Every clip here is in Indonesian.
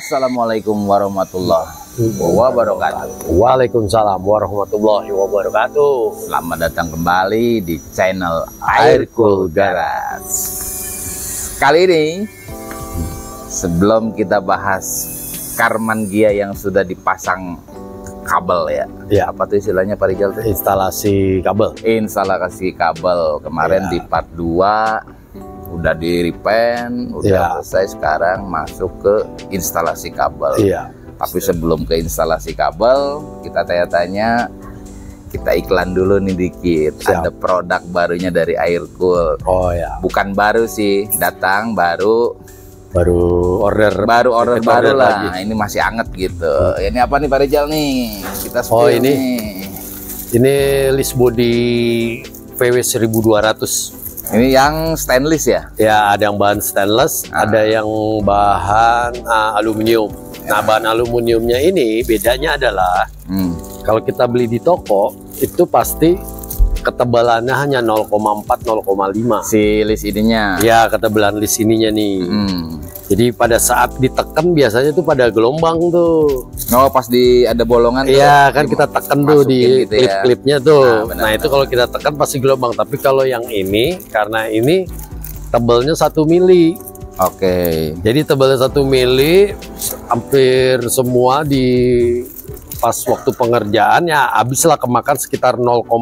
Assalamualaikum warahmatullahi wabarakatuh. Waalaikumsalam warahmatullahi wabarakatuh. Selamat datang kembali di channel Aircool Garage. Kali ini sebelum kita bahas Karman Gia yang sudah dipasang kabel ya, apa tuh istilahnya Pak Rijal? Instalasi kabel. Instalasi kabel kemarin di part 2 udah di repaint, udah selesai. Sekarang masuk ke instalasi kabel. Tapi sebelum ke instalasi kabel, kita tanya-tanya, kita iklan dulu nih dikit. Ada produk barunya dari Aircool. Bukan baru sih, datang baru order baru lah. Nah, ini masih anget gitu. Ini apa nih Pak Rijal nih? Kita spill ini list body VW 1200. Ini yang stainless ya? Ya, ada yang bahan stainless, ada yang bahan aluminium. Nah, bahan aluminiumnya ini bedanya adalah kalau kita beli di toko itu pasti ketebalannya hanya 0,4-0,5. Si list ininya? Ya, ketebalan list ininya nih. Jadi pada saat ditekan biasanya tuh pada gelombang tuh. Oh, pas ada bolongan tuh. Iya, kan kita tekan tuh di gitu klip-klipnya tuh. Nah, itu kalau kita tekan pasti gelombang. Tapi kalau yang ini, karena ini tebelnya 1 mili. Jadi tebelnya 1 mili, hampir semua di pas waktu pengerjaan ya habislah kemakan sekitar 0,9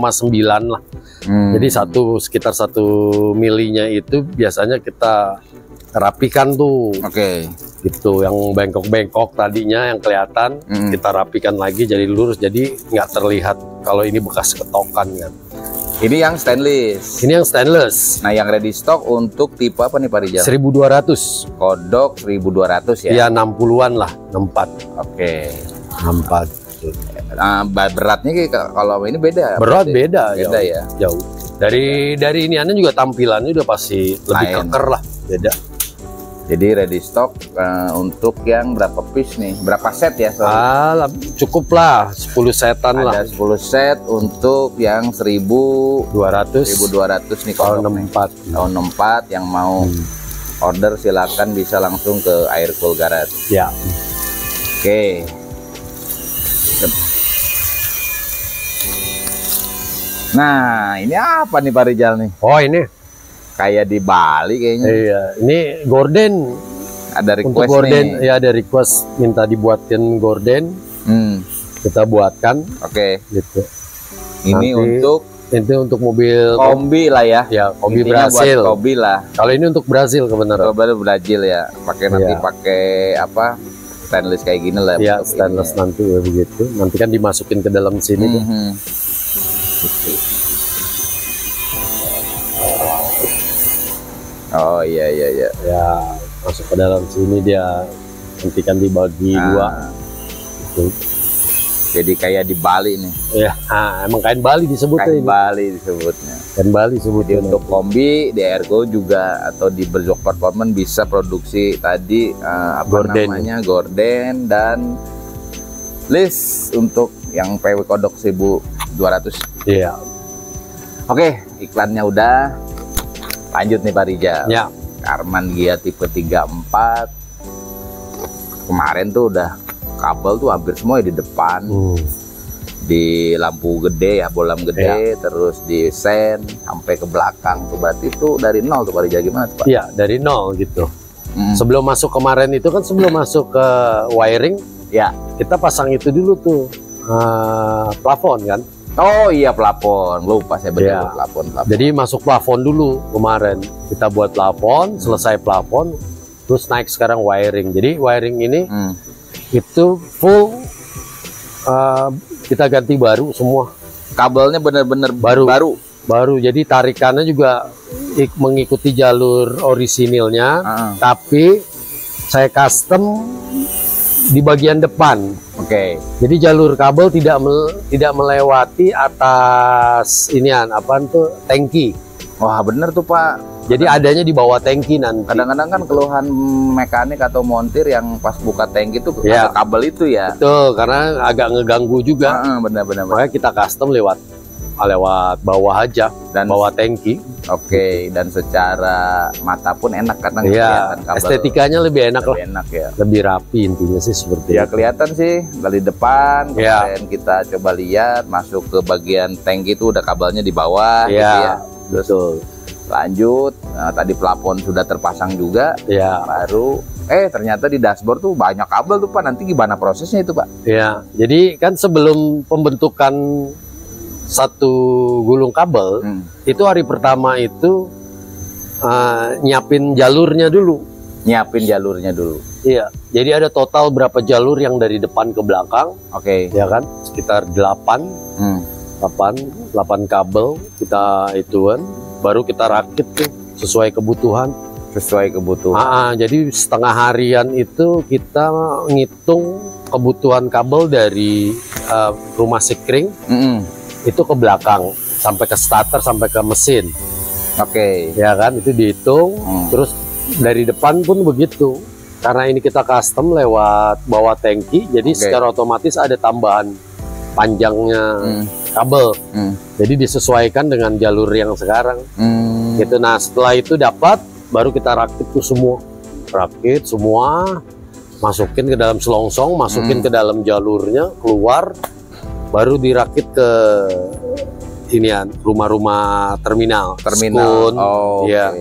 lah. Jadi sekitar 1 milinya itu biasanya kita rapikan tuh. Gitu, yang bengkok-bengkok tadinya yang kelihatan kita rapikan lagi jadi lurus, jadi nggak terlihat kalau ini bekas ketokan kan. Ini yang stainless. Ini yang stainless. Nah, yang ready stock untuk tipe apa nih Pak Rijal? 1200. Kodok 1200 ya? Ya 60-an lah, 64. 64. Nah, beratnya kalau ini beda. Berat beda ya. Jauh. Dari iniannya juga tampilannya udah pasti lebih keker lah, beda. Jadi ready stock untuk yang berapa piece nih? Berapa set ya? Cukup lah 10 setan lah. Ada 10 set untuk yang 1200 nih tahun 64. Tahun 64 yang mau order silakan bisa langsung ke Aircool Garage. Ya. Nah, ini apa nih Pak Rijal nih? Oh, ini kayak di Bali kayaknya. Iya, ini gorden. Ada request untuk gorden nih. Ya, ada request minta dibuatkan gorden. Kita buatkan. Gitu. Ini untuk mobil kombi lah ya. Ya, kombi intinya Brasil. Buat kombi lah. Kalau ini untuk Brasil kebenaran. Baru Brazil ya. Nanti pakai apa? Stainless kayak gini lah. Ya, stainless nanti ya begitu. Nanti kan dimasukin ke dalam sini tuh. Oh iya. Ya, masuk ke dalam sini dia nanti kan dibagi dua. Gitu. Jadi kayak di Bali nih. Ya, emang kain Bali disebutnya. Kain Bali disebutnya. Kain Bali sebutnya. Jadi untuk kombi di Aircool juga atau di Berjok Performance bisa produksi tadi namanya gorden dan list untuk yang PW kodok 1200. Iya. Iklannya udah. Lanjut nih Pak Rijal. Ya. Karman Gia tipe 34. Kemarin tuh udah kabel tuh hampir semua di depan. Di lampu gede ya, bolam gede, terus di sen sampai ke belakang tuh. Berarti itu dari nol tuh Pak Rijal, gimana tuh Pak? Iya, dari nol gitu. Sebelum masuk kemarin itu kan sebelum masuk ke wiring, ya kita pasang itu dulu tuh plafon kan. Oh iya, plafon, lupa saya betul. Plafon. Jadi masuk plafon dulu kemarin, kita buat plafon, selesai plafon, terus naik sekarang wiring. Jadi wiring ini itu full kita ganti baru semua. Kabelnya bener-bener baru. Jadi tarikannya juga mengikuti jalur orisinilnya, tapi saya custom di bagian depan. Jadi jalur kabel tidak melewati atas tangki. Wah, bener tuh Pak. Jadi adanya di bawah tangki nanti. Kadang-kadang kan keluhan mekanik atau montir yang pas buka tangki itu ada kabel itu ya. Betul, karena agak ngeganggu juga. Benar. Makanya kita custom lewat lewat bawah aja, dan bawah tangki. Oke, dan secara mata pun enak karena kelihatan kabel. Estetikanya lebih enak lah. Enak ya. Lebih rapi intinya sih seperti ya. Kelihatan sih dari depan. Kemarin kita coba lihat masuk ke bagian tangki itu udah kabelnya di bawah. Gitu ya. Terus lanjut, tadi plafon sudah terpasang juga. Baru ternyata di dashboard tuh banyak kabel tuh Pak. Nanti gimana prosesnya itu Pak? Ya, jadi kan sebelum pembentukan satu gulung kabel, itu hari pertama itu nyiapin jalurnya dulu. Iya, jadi ada total berapa jalur yang dari depan ke belakang. Oke. Ya kan, sekitar 8 kabel kita ituan, baru kita rakit tuh sesuai kebutuhan. Jadi setengah harian itu kita ngitung kebutuhan kabel dari rumah sikring itu ke belakang sampai ke starter sampai ke mesin. Ya kan, itu dihitung. Terus dari depan pun begitu, karena ini kita custom lewat bawah tangki, jadi secara otomatis ada tambahan panjangnya kabel. Jadi disesuaikan dengan jalur yang sekarang. Gitu. Nah setelah itu dapat, baru kita rakit tuh semua, masukin ke dalam selongsong, masukin ke dalam jalurnya, keluar, baru dirakit ke inian rumah-rumah terminal. Skun, ya.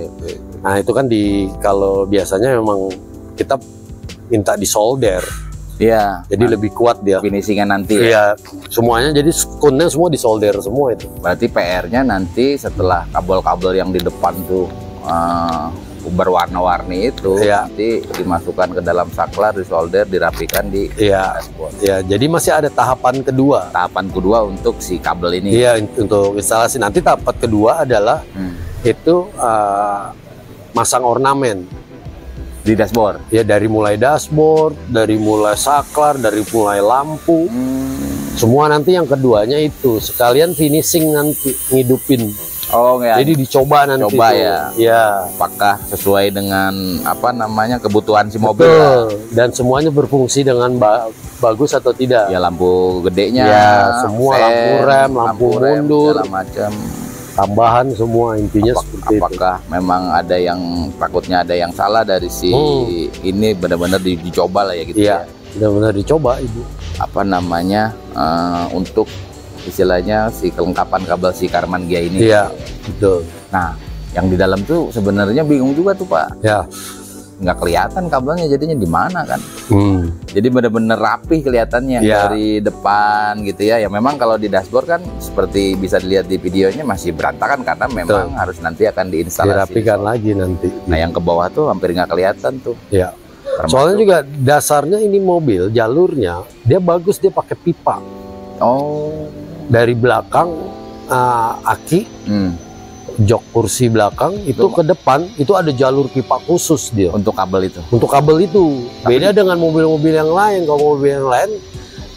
Nah itu kan kalau biasanya memang kita minta disolder. Iya. Jadi lebih kuat dia. Finishingnya nanti. Iya. Semuanya jadi skunnya semua disolder semua itu. Berarti PR-nya nanti setelah kabel-kabel yang di depan tuh berwarna-warni itu nanti dimasukkan ke dalam saklar, disolder, dirapikan di dashboard. Iya, jadi masih ada tahapan kedua. Untuk si kabel ini. Iya, untuk instalasi. Nanti tahap kedua adalah itu masang ornamen di dashboard. Ya, dari mulai dashboard, dari mulai saklar, dari mulai lampu. Semua nanti yang keduanya itu sekalian finishing nanti ngidupin. Jadi dicoba nanti. Ya. Apakah sesuai dengan kebutuhan si mobil? Dan semuanya berfungsi dengan bagus atau tidak? Ya, lampu gedenya. Ya, semua lampu rem, lampu mundur, segala macam. Tambahan semua intinya seperti itu. Apakah memang ada yang takutnya ada yang salah dari si ini, benar-benar dicoba lah ya gitu. Iya, benar-benar dicoba Ibu. Untuk istilahnya si kelengkapan kabel si Karman Gia ini. Iya, betul. Nah, yang di dalam tuh sebenarnya bingung juga tuh Pak. Ya. Nggak kelihatan kabelnya jadinya di mana kan. Jadi benar-benar rapih kelihatannya dari depan gitu ya. Ya memang kalau di dashboard kan seperti bisa dilihat di videonya masih berantakan karena memang harus nanti akan diinstalasi. Dirapikan lagi nanti. Nah, yang ke bawah tuh hampir nggak kelihatan tuh. Ya. Soalnya juga dasarnya ini mobil jalurnya dia bagus, dia pakai pipa. Dari belakang aki, jok kursi belakang itu ke depan itu ada jalur pipa khusus dia untuk kabel itu. Beda dengan mobil-mobil yang lain. Kalau mobil yang lain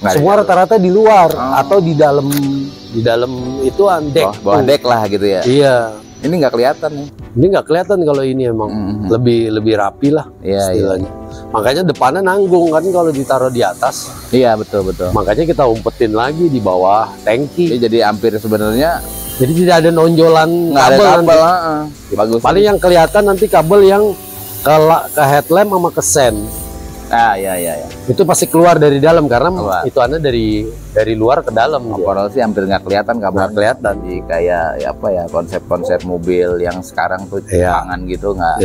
semua rata-rata di luar atau di dalam itu dek. Bawah dek lah gitu ya. Iya. Ini nggak kelihatan nih. Ini nggak kelihatan kalau ini emang lebih rapi lah istilahnya. Makanya depannya nanggung kan kalau ditaruh di atas. Iya, betul. Makanya kita umpetin lagi di bawah tangki. Jadi hampir sebenarnya. Jadi tidak ada nonjolan kabel. Bagus. Paling yang kelihatan nanti kabel yang ke headlamp sama ke sen. Iya. Itu pasti keluar dari dalam karena itu ada dari luar ke dalam. Overall sih hampir nggak kelihatan kabel. Nggak kelihatan. Jadi kayak konsep-konsep mobil yang sekarang tuh Jepangan gitu nggak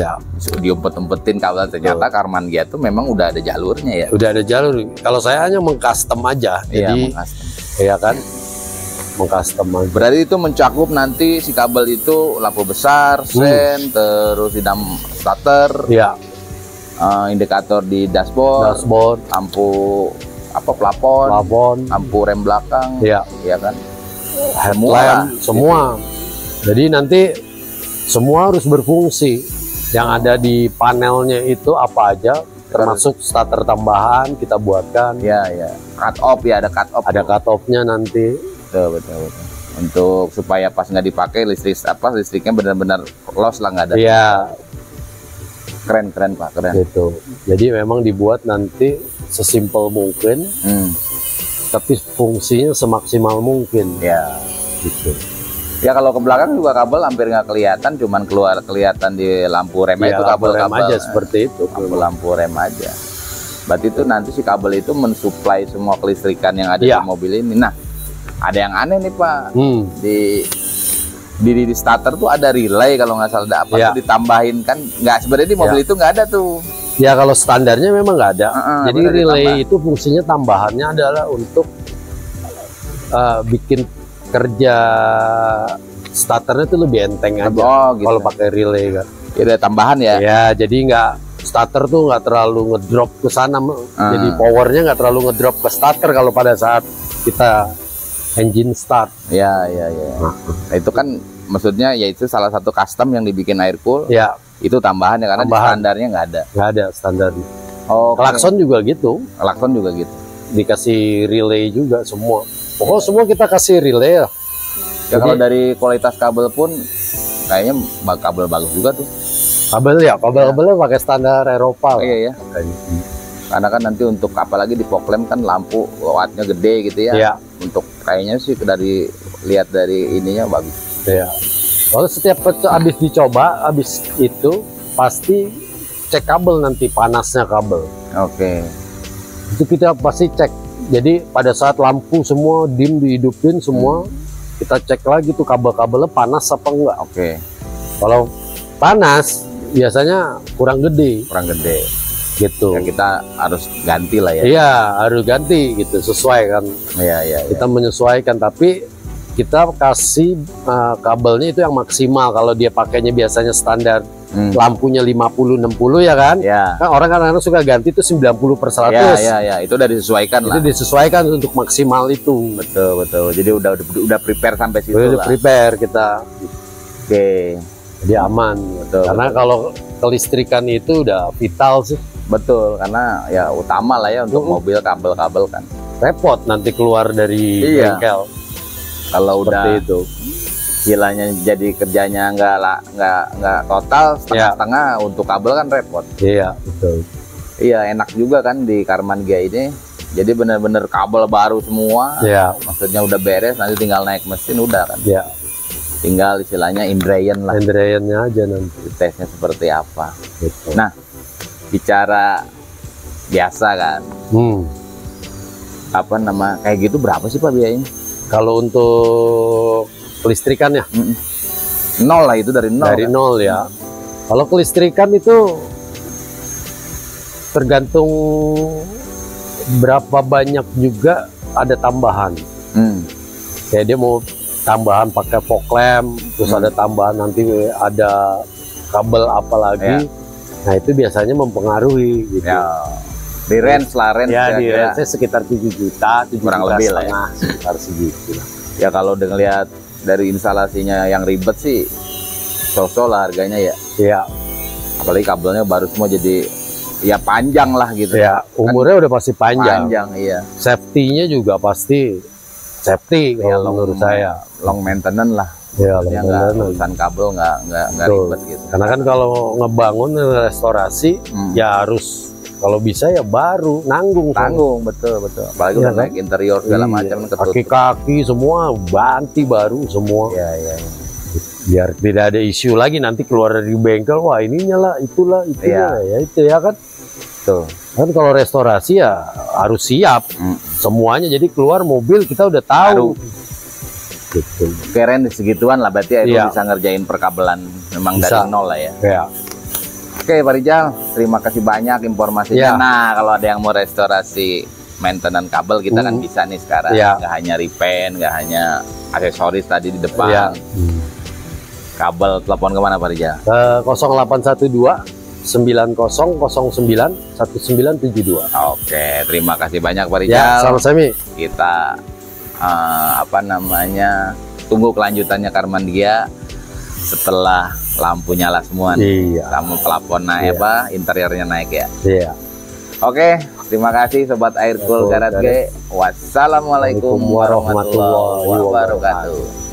diumpet-umpetin kabel. Ternyata Karman Gia tuh memang udah ada jalurnya ya. Udah ada jalur. Kalau saya hanya mengcustom aja. Jadi kan. Mengcustom aja. Berarti itu mencakup nanti si kabel itu lampu besar, sen, terus di dalam starter. Iya. Indikator di dashboard, lampu plafon, lampu rem belakang, ya kan, headlamp, semua. Jadi nanti semua harus berfungsi. Yang ada di panelnya itu apa aja, termasuk starter tambahan kita buatkan. Ya. Cut off ya, ada cut off. Ada cut off-nya nanti. Betul. Untuk supaya pas nggak dipakai listriknya benar-benar loss lah, nggak ada. Iya. Keren Pak, keren. Gitu. Jadi memang dibuat nanti sesimpel mungkin, tapi fungsinya semaksimal mungkin. Ya. gitu. Ya kalau ke belakang juga kabel hampir nggak kelihatan, cuman kelihatan di lampu rem itu kabel-kabel aja seperti itu, lampu rem aja. Berarti itu nanti si kabel itu mensuplai semua kelistrikan yang ada di mobil ini. Nah, ada yang aneh nih Pak, di starter tuh ada relay kalau nggak salah, apa tuh ditambahin kan? Nggak, sebenarnya di mobil itu nggak ada tuh. Ya kalau standarnya memang nggak ada. Jadi relay itu fungsinya tambahannya adalah untuk bikin kerja starternya itu lebih enteng aja. Gitu. Kalau pakai relay kan. Ada tambahan ya? Ya, jadi nggak, starter tuh nggak terlalu ngedrop ke sana. Jadi powernya nggak terlalu ngedrop ke starter kalau pada saat kita engine start. Ya. Nah, itu kan maksudnya ya itu salah satu custom yang dibikin Air-Cool. Ya. Itu tambahan ya, karena di standarnya nggak ada. Nggak ada standarnya. Oh, klakson juga gitu. Klakson juga gitu. Dikasih relay juga semua. Pokoknya semua kita kasih relay ya. Ya kalau dari kualitas kabel pun kayaknya kabel bagus juga tuh. Kabelnya pakai standar Eropa. Iya ya. Karena kan nanti untuk apalagi di fog lamp kan lampu wattnya gede gitu ya. Iya. Untuk kayaknya sih lihat dari ininya bagus. Iya. Kalau setiap habis dicoba, habis itu pasti cek kabel nanti, panasnya kabel. Oke. Itu kita pasti cek. Jadi pada saat lampu semua dim dihidupin semua, kita cek lagi tuh kabel-kabelnya panas apa enggak. Oke. Kalau panas biasanya kurang gede. Gitu. Ya kita harus ganti lah ya. Iya, harus ganti gitu, sesuai kan. Iya. Kita menyesuaikan, tapi kita kasih kabelnya itu yang maksimal. Kalau dia pakainya biasanya standar lampunya 50-60 ya kan? Ya. Kan orang kadang-kadang suka ganti itu 90/100. Ya. Itu udah disesuaikan lah. Itu disesuaikan untuk maksimal itu. Betul. Jadi udah prepare sampai situ udah prepare kita. Oke. Jadi aman. Betul. Karena kalau kelistrikan itu udah vital sih. Betul, karena ya utama lah ya untuk mobil kabel-kabel kan. Repot nanti keluar dari bengkel. Kalau udah itu kilanya jadi kerjanya nggak total, setengah-setengah untuk kabel kan repot. Iya, betul. Iya, enak juga kan di Karman Gia ini. Jadi bener-bener kabel baru semua. Iya. Maksudnya udah beres, nanti tinggal naik mesin udah kan. Iya. Tinggal istilahnya Indrayan lah. Indrayannya aja nanti. Tesnya seperti apa. Betul. Nah, bicara biasa kan. Apa kayak gitu berapa sih Pak biayanya? Kalau untuk kelistrikan ya? Nol lah, itu dari nol. Dari kan? Nol ya. Kalau kelistrikan itu tergantung berapa banyak juga ada tambahan. Kayak dia mau tambahan pakai fog lamp, terus ada tambahan nanti ada kabel apa lagi. Nah itu biasanya mempengaruhi gitu. Ya. Di range lah, di range sekitar 7 juta, kurang lebih lah ya. Sekitar segitu lah. Ya kalau udah ngelihat dari instalasinya yang ribet sih, sosok lah harganya ya. Iya. Apalagi kabelnya baru semua, jadi ya panjang lah gitu. Ya, umurnya udah pasti panjang. Iya. Safety-nya juga pasti safety ya, menurut saya. Long maintenance lah. Ya, long maintenance. Urusan kabel nggak ribet gitu. Karena kan kalau ngebangun restorasi ya harus, kalau bisa ya baru nanggung, betul. Apalagi udah naik interior segala macam, kaki-kaki semua ganti baru semua. Iya. Biar tidak ada isu lagi nanti keluar dari bengkel, wah ininya lah, itulah, ya itu ya kan. Tuh. Kan kalau restorasi ya harus siap semuanya, jadi keluar mobil kita udah tahu. Gitu. Keren di segituan lah, berarti itu bisa ngerjain perkabelan memang bisa. Dari nol lah ya. Oke Pak Rijal, terima kasih banyak informasinya. Nah kalau ada yang mau restorasi maintenance kabel, kita kan bisa nih sekarang. Nggak hanya repaint, nggak hanya aksesoris tadi di depan. Kabel, telepon kemana Pak Rijal? 0812 9009 1972. Oke, terima kasih banyak Pak Rijal. Ya, sama-sama. Kita tunggu kelanjutannya Karman Gia setelah lampu nyala semua nih. Kamu plafon naik interiornya naik ya. Iya. Oke, terima kasih Sobat Air-Cool Garage. Wassalamualaikum warahmatullahi wabarakatuh.